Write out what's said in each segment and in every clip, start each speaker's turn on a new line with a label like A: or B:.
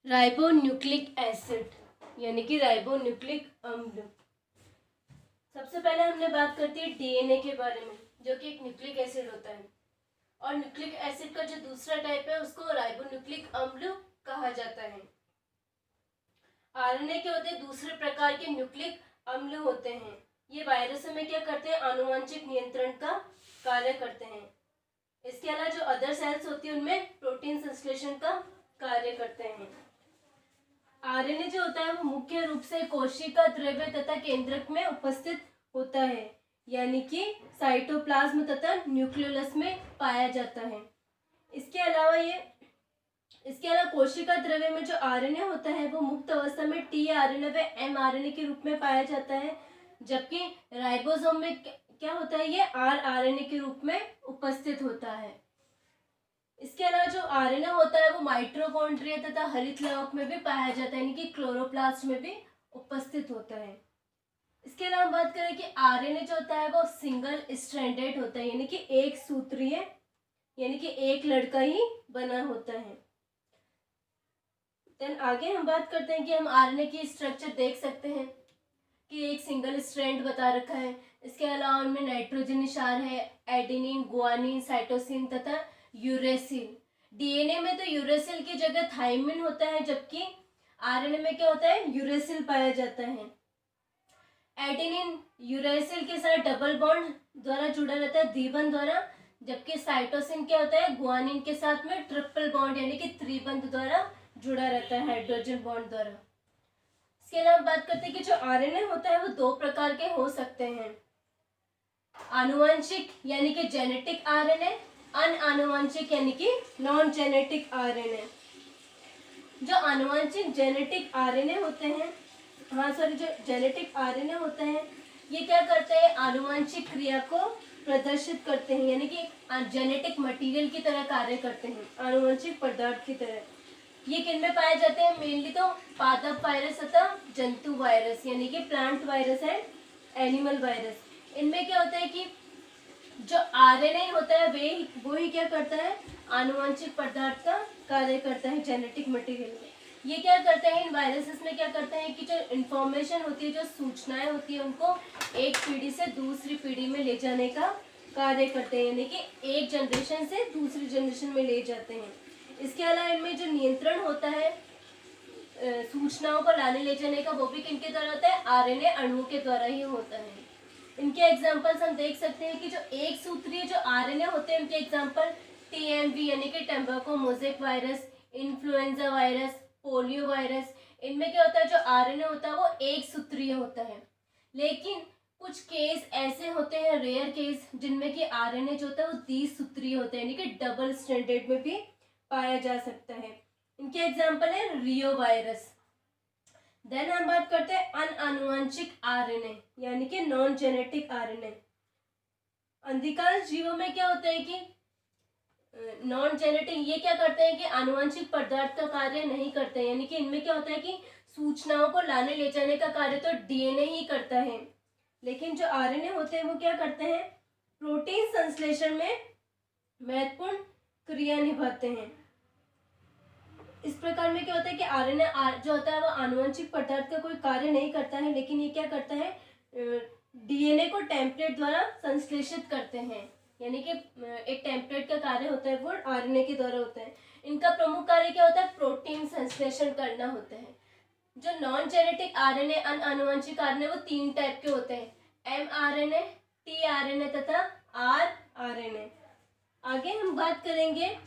A: Ribonucleic acid यानी कि ribonucleic अम्ल। सबसे पहले हमने बात करती है डीएनए के बारे में, जो कि एक न्यूक्लिक एसिड होता है। और न्यूक्लिक एसिड का जो दूसरा टाइप है उसको राइबोन्यूक्लिक अम्ल कहा जाता है। आरएनए के होते दूसरे प्रकार के न्यूक्लिक अम्ल होते हैं। ये वायरसों में क्या करते हैं, आनुवंशिक नियंत्रण का कार्य करते हैं। इसके अलावा जो अदर सेल्स होती है उनमें प्रोटीन संश्लेषण का कार्य करते हैं। आरएनए जो होता है वो मुख्य रूप से कोशिका द्रव्य तथा केंद्रक में उपस्थित होता है, यानी कि साइटोप्लाज्म तथा न्यूक्लियस में पाया जाता है। इसके अलावा कोशिका द्रव्य में जो आरएनए होता है वो मुक्त अवस्था में टी आरएनए व एम आरएनए के रूप में पाया जाता है, जबकि राइबोसोम में क्या होता है, ये आर आरएनए के रूप में उपस्थित होता है। इसके अलावा जो आरएनए होता है वो माइटोकॉन्ड्रिया तथा हरित लवक में भी पाया जाता है, यानी कि क्लोरोप्लास्ट में भी उपस्थित होता है। इसके अलावा बात करें कि आरएनए जो होता है वो सिंगल स्ट्रैंडेड होता है, यानी कि एक सूत्रीय, यानी कि एक लड़का ही बना होता है। देन आगे हम बात करते हैं कि हम आरएनए की स्ट्रक्चर देख सकते हैं कि एक सिंगल स्ट्रैंड बता रखा है। इसके अलावा उनमें नाइट्रोजन क्षार है, एडेनिन, गुआनिन, साइटोसिन तथा यूरेसिल। डीएनए में तो यूरेसिल की जगह थाइमिन होता है, जबकि आरएनए में क्या होता है, यूरेसिल पाया जाता है। एडेनिन यूरेसिल के साथ डबल बॉन्ड द्वारा जुड़ा रहता है, द्विबंध द्वारा, जबकि साइटोसिन क्या होता है, गुआनिन के साथ में ट्रिपल बॉन्ड यानी कि त्रिबंध द्वारा जुड़ा रहता है, हाइड्रोजन बॉन्ड द्वारा। इसके अलावा बात करते हैं कि जो आरएनए होता है वो दो प्रकार के हो सकते हैं, आनुवंशिक यानी कि जेनेटिक आरएनए, अनआनुवंशिक यानी कि नॉन जेनेटिक आरएनए। जो आनुवंशिक जेनेटिक आरएनए होते हैं, जो जेनेटिक आरएनए होते हैं ये क्या करते हैं, आनुवंशिक क्रिया को प्रदर्शित करते हैं, यानी कि जेनेटिक मटेरियल की तरह कार्य करते हैं, आनुवंशिक पदार्थ की तरह। ये किन में पाए जाते हैं, मेनली तो पादप वायरस तथा जंतु वायरस, यानी कि plant virus and animal virus. इनमें क्या होता है कि जो आरएनए होता है वो ही क्या करता है, आनुवंशिक पदार्थ का कार्य करता है जेनेटिक मटेरियल में। ये क्या करते हैं, इन वायरसेस में क्या करते हैं कि जो इन्फॉर्मेशन होती है, जो सूचनाएं होती है, उनको एक पीढ़ी से दूसरी पीढ़ी में ले जाने का कार्य करते हैं, यानी कि एक जनरेशन से दूसरी जनरेशन में ले जाते हैं। इसके अलावा इनमें जो नियंत्रण होता है सूचनाओं को लाने ले जाने का, वो भी किनके द्वारा होता है, आरएनए अणुओं के द्वारा ही होता है। इनके एग्जाम्पल्स हम देख सकते हैं कि जो एक सूत्रीय जो आरएनए होते हैं उनके एग्जाम्पल टीएमवी यानी कि tobacco mosaic virus, influenza virus, polio virus. इनमें क्या होता है, जो आरएनए होता है वो एक सूत्रीय होता है, लेकिन कुछ केस ऐसे होते हैं, रेयर केस, जिनमें कि आरएनए जो होता है वो द्विसूत्रीय होता है, यानी कि डबल स्ट्रैंडेड में भी पाया जा सकता है। इनके एग्जाम्पल है रियो वायरस। देन हम बात करते हैं अनआनुवंशिक आरएनए यानी कि नॉन जेनेटिक आरएनए। अधिकांश जीवों में क्या होता है कि नॉन जेनेटिक, ये क्या करते हैं कि आनुवंशिक पदार्थ का कार्य नहीं करते हैं, यानी कि इनमें क्या होता है कि सूचनाओं को लाने ले जाने का कार्य तो डीएनए ही करता है, लेकिन जो आरएनए होते हैं वो क्या करते हैं, प्रोटीन संश्लेषण में महत्वपूर्ण क्रिया निभाते हैं। इस प्रकार में क्या होता है कि आरएनए जो होता है वो आनुवंशिक पदार्थ का कोई कार्य नहीं करता है, लेकिन ये क्या करता है, डीएनए को टेम्पलेट द्वारा संश्लेषित करते हैं, यानी कि एक टेम्पलेट का कार्य होता है वो आरएनए के द्वारा होता है। इनका प्रमुख कार्य क्या होता है, प्रोटीन संश्लेषण करना होता है। जो नॉन जेनेटिक आरएनए, अनआनुवंशिक आरएनए, वो तीन टाइप के होते हैं, एम आरएनए, टी आरएनए तथा आर आरएनए। आगे हम बात करेंगे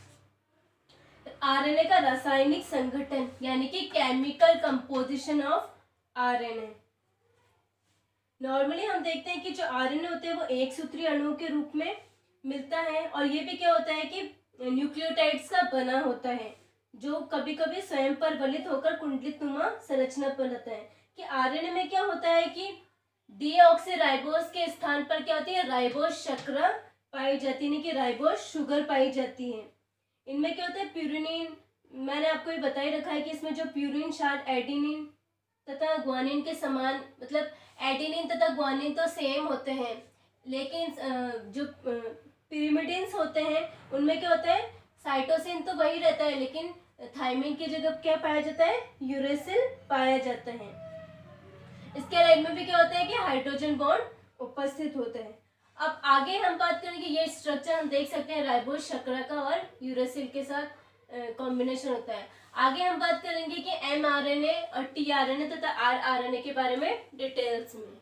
A: आरएनए का रासायनिक संगठन यानी कि chemical composition of RNA. Normally हम देखते हैं कि जो आरएनए होते हैं वो एक सूत्रीय अणुओं के रूप में मिलता है, और ये भी क्या होता है कि न्यूक्लियोटाइड्स का बना होता है, जो कभी कभी स्वयं पर बलित होकर कुंडलित नुमा संरचना बनाता है। कि आरएनए में क्या होता है कि डीऑक्सीराइबोस के स्थान पर क्या होती है, राइबोस शर्करा पाई जाती है, यानी कि राइबोस शुगर पाई जाती है। इनमें क्या होता है, प्यूरिन, मैंने आपको ये बता ही रखा है कि इसमें जो प्यूरिन क्षार एडेनिन तथा ग्वानिन के समान, मतलब एडेनिन तथा ग्वानिन तो सेम होते हैं, लेकिन जो पिरिमिडिन्स होते हैं उनमें क्या होता है, साइटोसिन तो वही रहता है, लेकिन थायमिन की जगह क्या पाया जाता है, यूरेसिल पाया जाता है। इसके अलावा इनमें भी क्या होता है कि हाइड्रोजन बॉन्ड उपस्थित होता है। अब आगे हम बात करेंगे, ये स्ट्रक्चर हम देख सकते हैं राइबोज शर्करा का और यूरेसिल के साथ कॉम्बिनेशन होता है। आगे हम बात करेंगे कि mRNA और tRNA तथा rRNA के बारे में डिटेल्स में।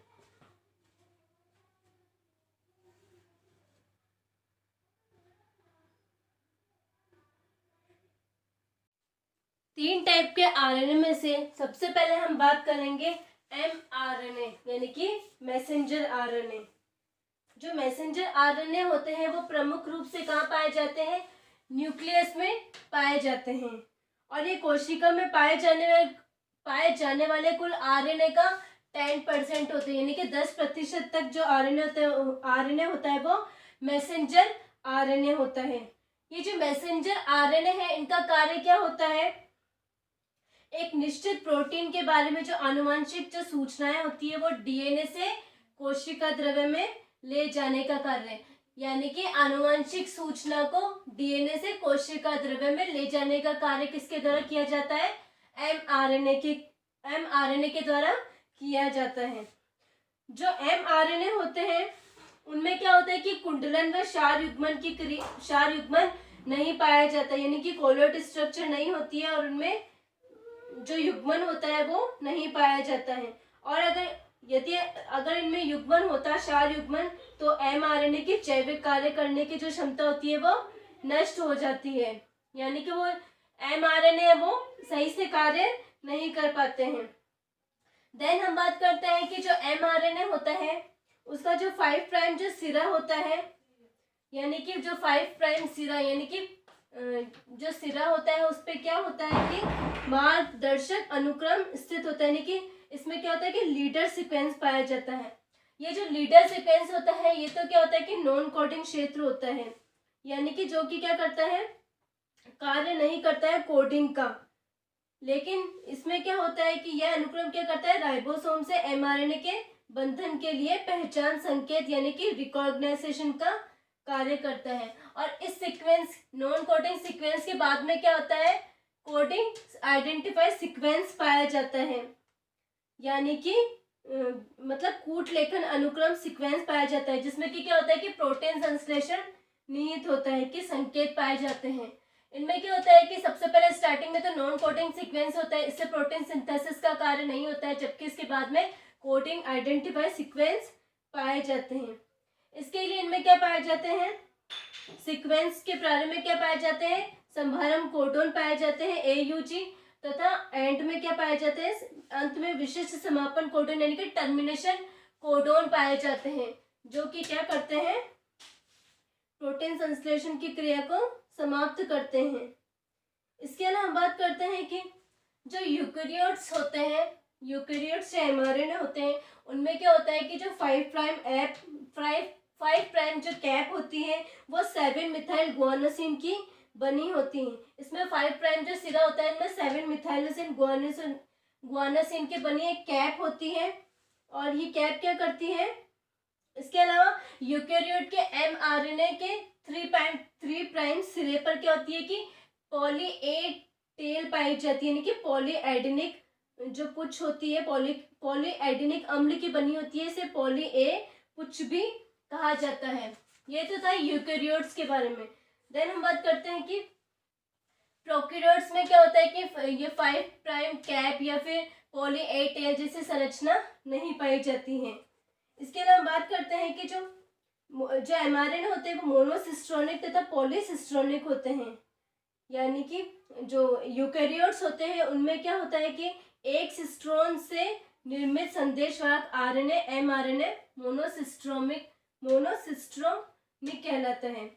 A: तीन टाइप के आरएनए में से सबसे पहले हम बात करेंगे mRNA यानी कि मैसेंजर आरएनए। जो मैसेंजर आरएनए होते हैं वो प्रमुख रूप से कहाँ पाए जाते हैं, न्यूक्लियस में पाए जाते हैं। और ये कोशिका में पाए जाने वाले कुल आरएनए का 10% होते हैं, यानी कि 10% तक जो आरएनए होता है वो मैसेंजर आरएनए होता है। ये जो मैसेंजर आरएनए है इनका कार्य क्या होता है, एक निश्चित प्रोटीन के बारे में जो आनुवंशिक जो सूचनाएं होती है वो डीएनए से कोशिका द्रव्य में ले जाने का कार्य है। यानी कि आनुवंशिक सूचना को डीएनए से कोशिका द्रव्य में ले जाने का कार्य किसके द्वारा किया जाता है, mRNA के द्वारा किया जाता है। जो mRNA होते हैं उनमें क्या होता है कि कुंडलन व क्षार युग्मन नहीं पाया जाता, यानी कि कोलोइड स्ट्रक्चर नहीं होती है और उनमें जो युग्मन होता है वो नहीं पाया जाता है। और अगर इनमें युग्मन होता, क्षार युग्मन, तो mRNA की जैविक कार्य करने की जो क्षमता होती है वो नष्ट हो जाती है, यानी कि वो mRNA है वो सही से कार्य नहीं कर पाते हैं। देन हम बात करते हैं कि जो mRNA होता है उसका जो 5 प्राइम जो सिरा होता है, यानी कि जो 5 प्राइम सिरा यानी कि जो सिरा होता है उस पर क्या होता है कि मार्गदर्शक अनुक्रम स्थित होता है, यानी कि इसमें क्या होता है कि लीडर सीक्वेंस पाया जाता है। ये जो लीडर सीक्वेंस होता है ये तो क्या होता है कि नॉन कोडिंग क्षेत्र होता है, यानी कि जो कि क्या करता है, कार्य नहीं करता है कोडिंग का। लेकिन इसमें क्या होता है कि यह अनुक्रम क्या करता है, राइबोसोम से mRNA के बंधन के लिए पहचान संकेत यानी कि रिकॉग्नाइजेशन का कार्य करता है। और इस सीक्वेंस नॉन कोडिंग सीक्वेंस के बाद में क्या होता है, कोडिंग आइडेंटिफाई सीक्वेंस पाया जाता है, यानी कि मतलब कूट लेखन अनुक्रम सीक्वेंस पाया जाता है, जिसमें कि क्या होता है कि प्रोटीन संश्लेषण निहित होता है कि संकेत पाए जाते हैं। इनमें क्या होता है कि सबसे पहले स्टार्टिंग में तो नॉन कोडिंग सीक्वेंस होता है, इससे प्रोटीन सिंथेसिस का कार्य नहीं होता है, जबकि इसके बाद में कोडिंग आइडेंटिफाई सीक्वेंस पाए जाते हैं। इसके लिए इनमें क्या पाए जाते हैं, सीक्वेंस के प्रारंभ में क्या पाए जाते हैं, संभारम कोडोन पाए जाते हैं AUG, तथा एंड में क्या पाए जाते हैं, अंत में विशिष्ट समापन कोडोन यानी कि टर्मिनेशन कोडोन पाए जाते हैं, जो कि क्या करते हैं, प्रोटीन संश्लेषण की क्रिया को समाप्त करते हैं। इसके अलावा हम बात करते हैं कि जो यूकेरियोट्स होते हैं, यूकेरियोट्स या mRNA होते हैं, उनमें क्या होता है कि जो 5 प्राइम जो कैप होती है वो 7 मिथाइल गुआनोसिन की बनी होती है। इसमें 5 प्राइम जो सिरा होता है इनमें 7 मिथाइलोसिन गुआनोसिन की बनी एक कैप होती है, और ये कैप क्या करती है। इसके अलावा यूकेरियोट के mRNA के 3 प्राइम सिरे पर क्या होती है कि पॉली ए टेल पाई जाती है, यानी कि पॉलीएडेनिक जो पुच्छ होती है, पॉलीएडेनिक अम्ल की बनी होती है, इसे पॉली ए पुच्छ भी कहा जाता है। ये तो था यूकेरियोट्स के बारे में। देन हम बात करते हैं कि प्रोकैरियोट्स में क्या होता है कि ये 5 प्राइम कैप या फिर पॉली ए टेल जैसी संरचना नहीं पाई जाती है। इसके अलावा हम बात करते हैं कि जो mRNA होते हैं वो मोनोसिस्ट्रोनिक तथा पॉलीसिस्ट्रोनिक होते हैं, यानी कि जो यूकेरियोट्स होते हैं उनमें क्या होता है कि एक सिस्ट्रोन से निर्मित संदेशवाहक आरएनए mRNA मोनोसिस्ट्रोनिक कहलाता है।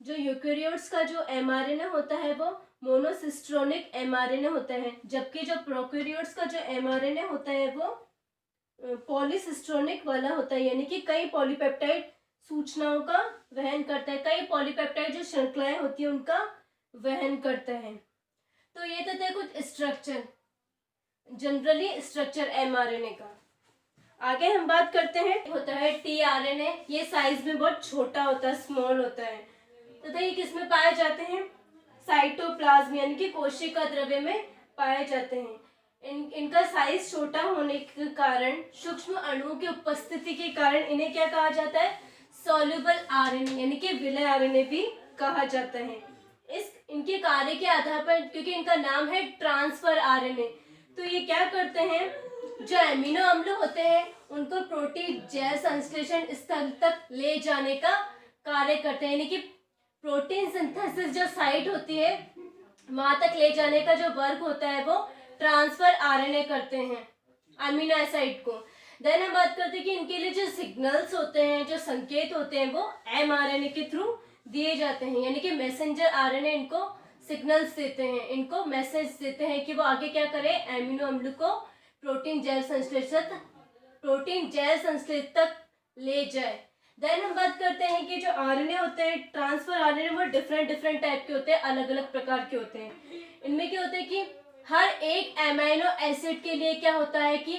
A: जो यूकेरियोट्स का जो mRNA होता है वो मोनोसिस्ट्रोनिक mRNA होता है, जबकि जो प्रोकैरियोट्स का जो mRNA होता है वो पॉलीसिस्ट्रोनिक वाला होता है, यानी कि कई पॉलीपेप्टाइड सूचनाओं का वहन करता है, कई पॉलीपेप्टाइड जो श्रृंखलाएं होती है उनका वहन करता है। तो ये तो थे कुछ स्ट्रक्चर, जनरली स्ट्रक्चर mRNA का। आगे हम बात करते हैं होता है tRNA, ये साइज में बहुत छोटा होता है, स्मॉल होता है। तो ये किस में पाए जाते हैं, साइटोप्लाज्म यानी कि कोशिका द्रव्य में पाए जाते हैं। इनका साइज छोटा होने के कारण, सूक्ष्म अणुओं की उपस्थिति के कारण इन्हें क्या कहा जाता है, सॉल्युबल आरएनए यानी कि विलय आरएनए भी कहा जाता है। इस इनके कार्य के आधार पर, क्योंकि इनका नाम है ट्रांसफर आरएनए, तो ये क्या करते हैं, जो एमिनो अम्ल होते हैं उनको प्रोटीन जैव संश्लेषण स्थल तक ले जाने का कार्य करते हैं, यानी कि प्रोटीन सिंथेसिस जो साइट होती है वहां तक ले जाने का जो वर्क होता है वो ट्रांसफर आरएनए करते हैं अमीनो एसिड को। देन हम बात करते हैं कि इनके लिए जो सिग्नल्स होते हैं, जो संकेत होते हैं, वो एमआरएनए के थ्रू दिए जाते हैं, यानी कि मैसेंजर आरएनए इनको सिग्नल्स देते हैं, इनको मैसेज देते हैं कि वो आगे क्या करें, एमिनो अम्ल को प्रोटीन जैव संश्लेषण तक ले जाए। देन हम बात करते हैं कि जो आरएनए होते हैं, ट्रांसफर आरएनए, वो डिफरेंट टाइप के होते हैं, अलग अलग प्रकार के होते हैं। इनमें क्या होता है कि हर एक अमीनो एसिड के लिए क्या होता है कि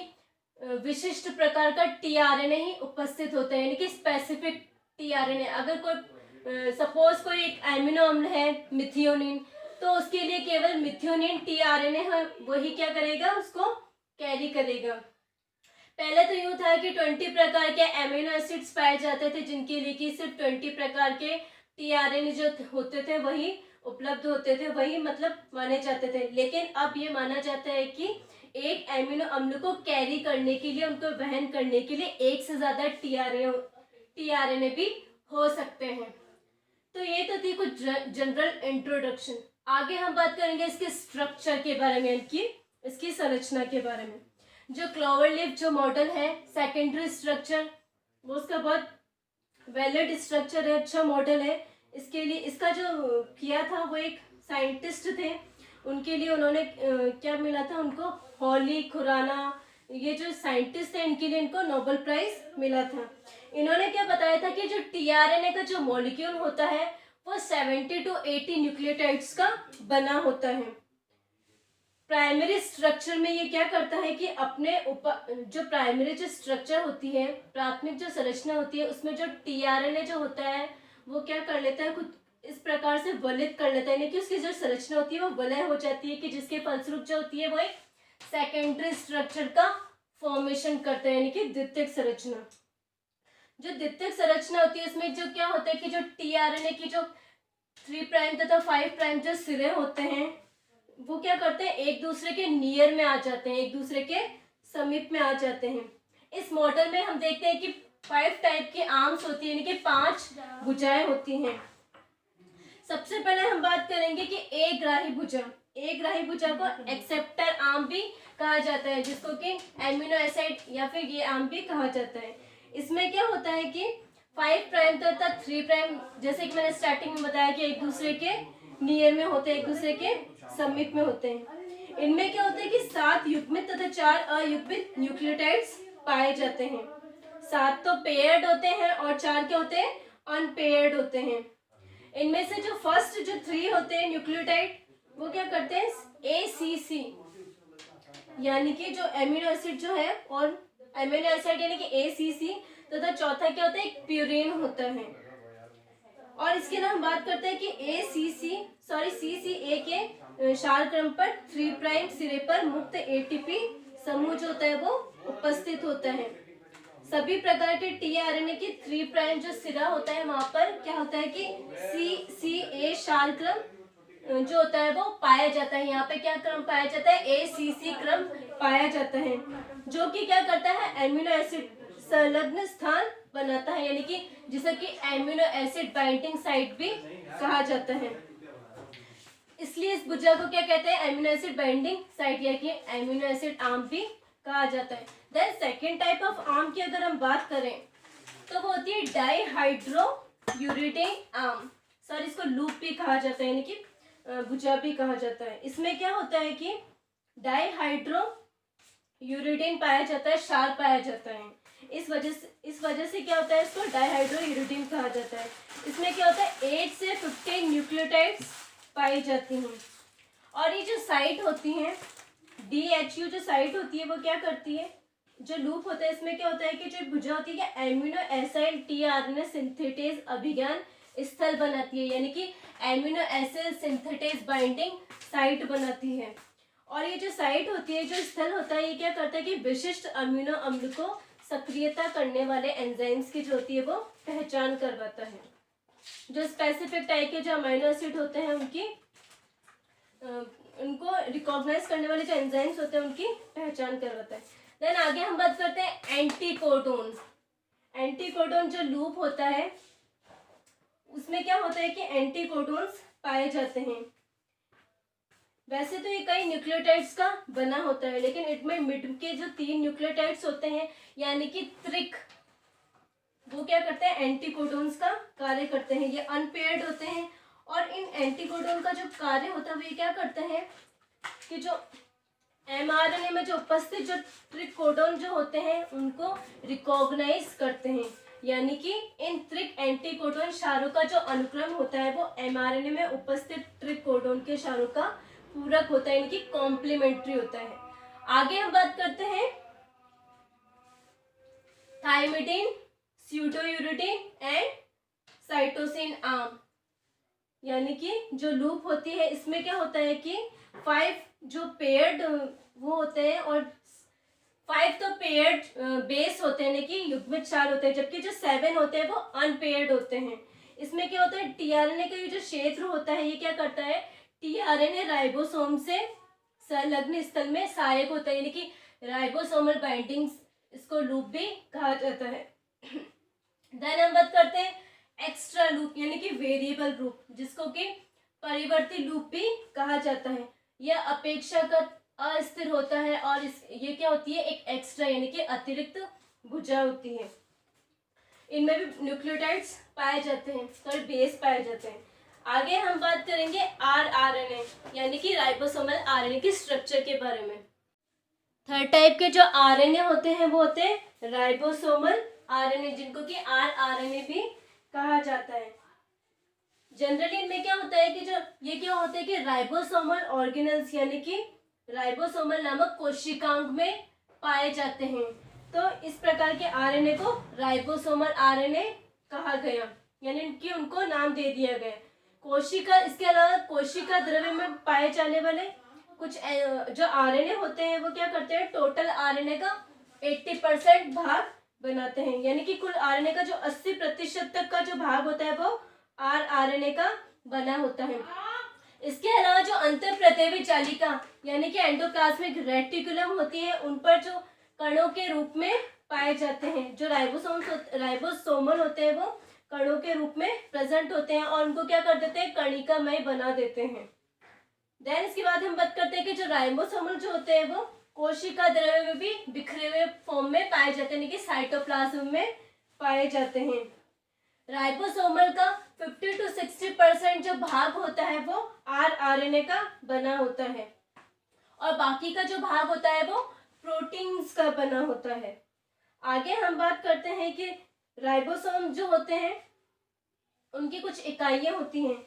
A: विशिष्ट प्रकार का टीआरएनए ही उपस्थित होता है, यानी कि स्पेसिफिक टीआरएनए। अगर कोई सपोज कोई एक एमिनो अम्ल है मिथियोनिन, तो उसके लिए केवल मिथियोनिन टीआरएनए है, वही क्या करेगा, उसको कैरी करेगा। पहले तो यूँ था कि 20 प्रकार के एमिनो एसिड्स पाए जाते थे, जिनके लिए कि सिर्फ 20 प्रकार के टीआरएनए जो होते थे वही उपलब्ध होते थे, वही मतलब माने जाते थे। लेकिन अब ये माना जाता है कि एक एमिनो अम्ल को कैरी करने के लिए, उनको वहन करने के लिए एक से ज्यादा टीआरएनए भी हो सकते हैं। तो ये तो थी कुछ जनरल इंट्रोडक्शन। आगे हम बात करेंगे इसके स्ट्रक्चर के बारे में, इसकी संरचना के बारे में। जो क्लोवरलीफ जो मॉडल है, सेकेंडरी स्ट्रक्चर, वो उसका बहुत वैलिड स्ट्रक्चर है, अच्छा मॉडल है। इसके लिए इसका जो किया था वो एक साइंटिस्ट थे, उनके लिए उन्होंने क्या मिला था उनको, हॉली खुराना, ये जो साइंटिस्ट थे इनके लिए इनको नोबेल प्राइज मिला था। इन्होंने क्या बताया था कि जो टीआरएनए का जो मॉलिक्यूल होता है वो 70 to 80 न्यूक्लियोटाइड्स का बना होता है। प्राइमरी स्ट्रक्चर में ये क्या करता है कि अपने जो प्राइमरी जो स्ट्रक्चर होती है, प्राथमिक जो संरचना होती है, उसमें जो टीआरएनए जो होता है वो क्या कर लेता है, खुद इस प्रकार से वलित कर लेता है, यानी कि उसकी जो संरचना होती है वो वलय हो जाती है, कि जिसके फलस्वरूप जो होती है वो एक सेकेंडरी स्ट्रक्चर का फॉर्मेशन करता है, यानी कि द्वितीयक संरचना। जो द्वितीयक संरचना होती है उसमें जो क्या होता है कि जो टीआरएनए की जो 3 प्राइम तथा 5 प्राइम जो सिरे होते हैं वो क्या करते हैं, एक दूसरे के नियर में आ जाते हैं, एक दूसरे के समीप में आ जाते हैं। इस मॉडल में हम देखते हैं कि 5 टाइप की आर्म्स होती है, यानी कि 5 भुजाएं होती हैं। सबसे पहले हम बात करेंगे कि एकग्राही भुजा को एक्सेप्टर आर्म भी कहा जाता है, जिसको कि एमिनो एसिड या फिर ये आर्म भी कहा जाता है। इसमें क्या होता है कि 5 प्राइम तथा 3 प्राइम, जैसे कि मैंने स्टार्टिंग में बताया कि एक दूसरे के नियर में होते हैं, एक दूसरे के समीप में होते हैं। इनमें क्या होता है कि 7 युग्मित तथा 4 अयुग्मित न्यूक्लियोटाइड्स पाए जाते हैं। 7 तो पेयर्ड होते हैं और 4 क्या होते हैं, अनपेयर्ड होते हैं। इनमें से जो फर्स्ट जो 3 होते हैं न्यूक्लियोटाइड वो क्या करते हैं, ACC यानी कि जो एमिनो एसिड जो है, और एमिनो एसिड यानी कि ACC, तथा चौथा क्या होता है, एक प्यूरिन होता है। और इसके ना हम बात करते हैं कि CCA के क्षार क्रम पर 3 प्राइम सिरे पर मुक्त ATP समूह जो होता है वो उपस्थित होता है। सभी प्रकार के टीआरएनए की 3 प्राइम जो सिरा होता है वहां पर क्या होता है कि CCA क्षार क्रम जो होता है वो पाया जाता है। यहाँ पे क्या क्रम पाया जाता है, ACC क्रम पाया जाता है, जो कि क्या करता है, एमिनो एसिड संलग्न स्थान बनाता है, यानी कि जिसे कि एमिनो एसिड बाइंडिंग साइट भी कहा जाता है। इसलिए इस भुजा को क्या कहते हैं, एमिनो एसिड बाइंडिंग साइट या कि एमिनो एसिड आर्म भी कहा जाता है। Then second type of arm की अगर हम बात करें तो वो होती है डाईहाइड्रोयूरिडेन आर्म, सॉरी इसको लूप भी कहा जाता है, यानी कि भुजा भी कहा जाता है। इसमें क्या होता है कि डाईहाइड्रोयूरिडेन पाया जाता है, क्षार पाया जाता है। इस वजह से क्या होता है, इसको डाईहाइड्रोयूरिडेन कहा जाता है। इसमें क्या होता है, 8 से 15 न्यूक्लियोटाइड्स पाई जाती हैं। और ये जो साइट होती हैं, DHU जो साइट होती है वो क्या करती है, जो लूप होता है इसमें क्या होता है कि जो भुजा होती है एमिनो एसिड टीआरएनए सिंथेटेज अभिज्ञान स्थल बनाती है, यानी कि amino acid synthetase binding site बनाती है। और ये जो साइट होती है, जो स्थल होता है, ये क्या करता है कि विशिष्ट अमीनो अम्ल को सक्रियता करने वाले एंजाइम्स की जो होती है वो पहचान करवाता है। जो स्पेसिफिक टाइप के जो अमीनो एसिड होते हैं उनको रिकॉग्नाइज करने वाले जो एंजाइम्स होते हैं उनकी पहचान करवाता है। देन आगे हम बात करते हैं एंटीकोडोन। एंटीकोडोन जो लूप होता है उसमें क्या होता है कि एंटीकोडोन्स पाए जाते हैं। वैसे तो ये कई न्यूक्लियोटाइड्स का बना होता है, लेकिन इसमें मिड के जो 3 न्यूक्लियोटाइड्स होते हैं यानी कि त्रिक, वो क्या करते हैं एंटीकोडोन्स का कार्य करते हैं। ये अनपेयर्ड होते हैं और इन एंटीकोडोन का जो कार्य होता है वो ये क्या करते हैं कि जो एमआरएनए में जो उपस्थित जो त्रिक कोडोन जो होते हैं उनको रिकॉग्नाइज करते हैं, यानी कि इन त्रिक एंटीकोडोन क्षारों का जो अनुक्रम होता है वो एमआरएनए में उपस्थित त्रिक कोडोन के क्षारों का पूरक होता है, यानी कि कॉम्प्लीमेंट्री होता है। आगे हम बात करते हैं थाइमिडीन, स्यूडोयूरिडीन एंड साइटोसिन आर्म, यानी कि जो लूप होती है इसमें क्या होता है कि 5 जो पेयर्ड वो होते हैं और 5 तो पेयर्ड बेस होते हैं, यानी कि युग्मित क्षार होते हैं, जबकि जो 7 होते हैं वो अनपेयर्ड होते हैं। इसमें क्या होता है टीआरएनए का ये जो क्षेत्र होता है ये क्या करता है टीआरएनए राइबोसोम से संलग्न स्थल में सहायक होता है, यानी कि राइबोसोमल बाइंडिंग्स, इसको लूप भी कहा जाता है। देन हम बात करते हैं एक्स्ट्रा लूप, यानी कि वेरिएबल लूप, जिसको कि परिवर्ती लूप भी कहा जाता है। यह अपेक्षाकृत अस्थिर होता है और ये क्या होती है एक एक्स्ट्रा यानी कि अतिरिक्त भुजा होती है। इनमें भी न्यूक्लियोटाइड्स पाए जाते हैं, सॉरी बेस पाए जाते हैं। आगे हम बात करेंगे आरआरएनए यानी कि राइबोसोमल आरएनए के स्ट्रक्चर के बारे में। थर्ड टाइप के जो आरएनए होते हैं वो होते हैं राइबोसोमल आरएनए, जिनको कि आरआरएनए भी कहा जाता है। जनरली इनमें क्या होता है कि जो ये क्या होता है कि राइबोसोमल ऑर्गेनल्स यानी कि राइबोसोमल नामक कोशिकांग में पाए जाते हैं। तो इस प्रकार के आरएनए को राइबोसोमल आरएनए कहा गया, यानी कि उनको नाम दे दिया गया। कोशिका, इसके अलावा कोशिका द्रव्य में पाए जाने वाले कुछ जो आरएनए होते हैं वो क्या करते हैं टोटल आरएनए का 80% भाग बनाते हैं, यानी कि कुल आरएनए का जो 80% तक का जो भाग होता है वो आरआरएनए का बना होता है। इसके अलावा जो अंतःप्रदेवी जालिका यानी कि एंडोप्लाज्मिक रेटिकुलम होती है उन पर जो कणों के रूप में पाए जाते हैं। जो राइबोसोमल होते हैं वो कणों के रूप में प्रेजेंट होते हैं और उनको क्या कर देते हैं कणिकामय बना देते हैं। देन इसके बाद हम बात करते हैं कि जो राइबोसोमल जो होते हैं वो कोशिका द्रव्य में भी बिखरे हुए फॉर्म में पाए जाते हैं, यानी कि साइटोप्लाज्म में पाए जाते हैं। राइबोसोमल का 50 to 60% जो भाग होता है वो आरआरएनए का बना होता है और बाकी का जो भाग होता है वो प्रोटीन्स का बना होता है। आगे हम बात करते हैं कि राइबोसोम जो होते हैं उनकी कुछ इकाइयां होती हैं।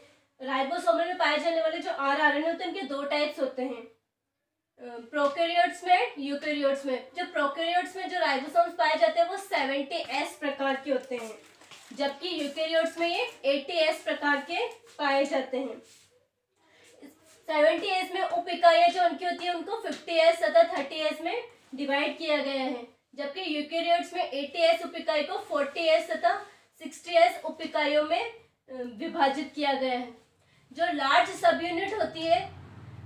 A: राइबोसोमल में पाए जाने वाले जो आरआरएनए होते हैं उनके 2 टाइप्स होते हैं, प्रोकैरियोट्स में, यूकैरियोट्स में। जो प्रोकैरियोट्स में जो राइबोसोम्स पाए जाते हैं वो 70S प्रकार के होते हैं, जबकि यूकैरियोट्स में ये 80S प्रकार के पाए जाते हैं। 70S में उप इकाइयां जो उनकी होती है उनको 50S तथा 30S में डिवाइड किया गया है, जबकि यूकैरियोट्स में 80S उप इकाई को 40S तथा 60S उप इकाइयों में विभाजित किया गया है। जो लार्ज सब यूनिट होती है,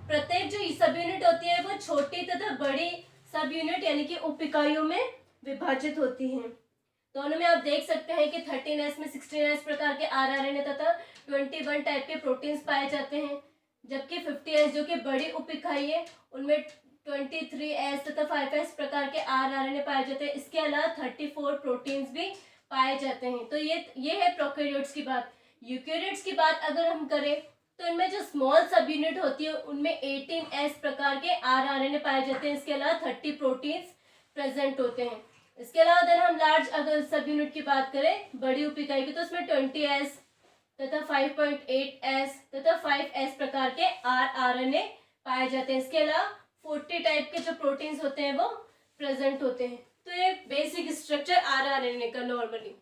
A: प्रत्येक जो सब यूनिट होती है वो छोटी तथा बड़ी सब यूनिट यानी कि उप इकाइयों में विभाजित होती हैं। दोनों में आप देख सकते हैं कि 13S में 16S प्रकार के आरआरएनए तथा 21 टाइप के प्रोटीन्स पाए जाते हैं, जबकि 50S जो कि बड़ी उप इकाई है उनमें 23S तथा 5S प्रकार के आरआरएनए पाए जाते हैं। इसके अलावा 34 प्रोटीन्स भी पाए जाते हैं। तो ये है प्रोकैरियोट्स की बात। यूकैरियोट्स की बात अगर हम करें तो इनमें जो स्मॉल सब यूनिट होती है उनमें 18S प्रकार के आरआरएनए पाए जाते हैं। इसके अलावा 30 प्रोटीन्स प्रेजेंट होते हैं। इसके अलावा अगर हम लार्ज अगर सब यूनिट की बात करें बड़ी उप इकाई की तो उसमें 20S तथा 5.8S तथा 5S प्रकार के आरआरएनए पाए जाते हैं। इसके अलावा 40 टाइप के जो प्रोटीन्स होते हैं वो प्रेजेंट होते हैं। तो ये बेसिक स्ट्रक्चर आरआरएनए का नॉर्मली।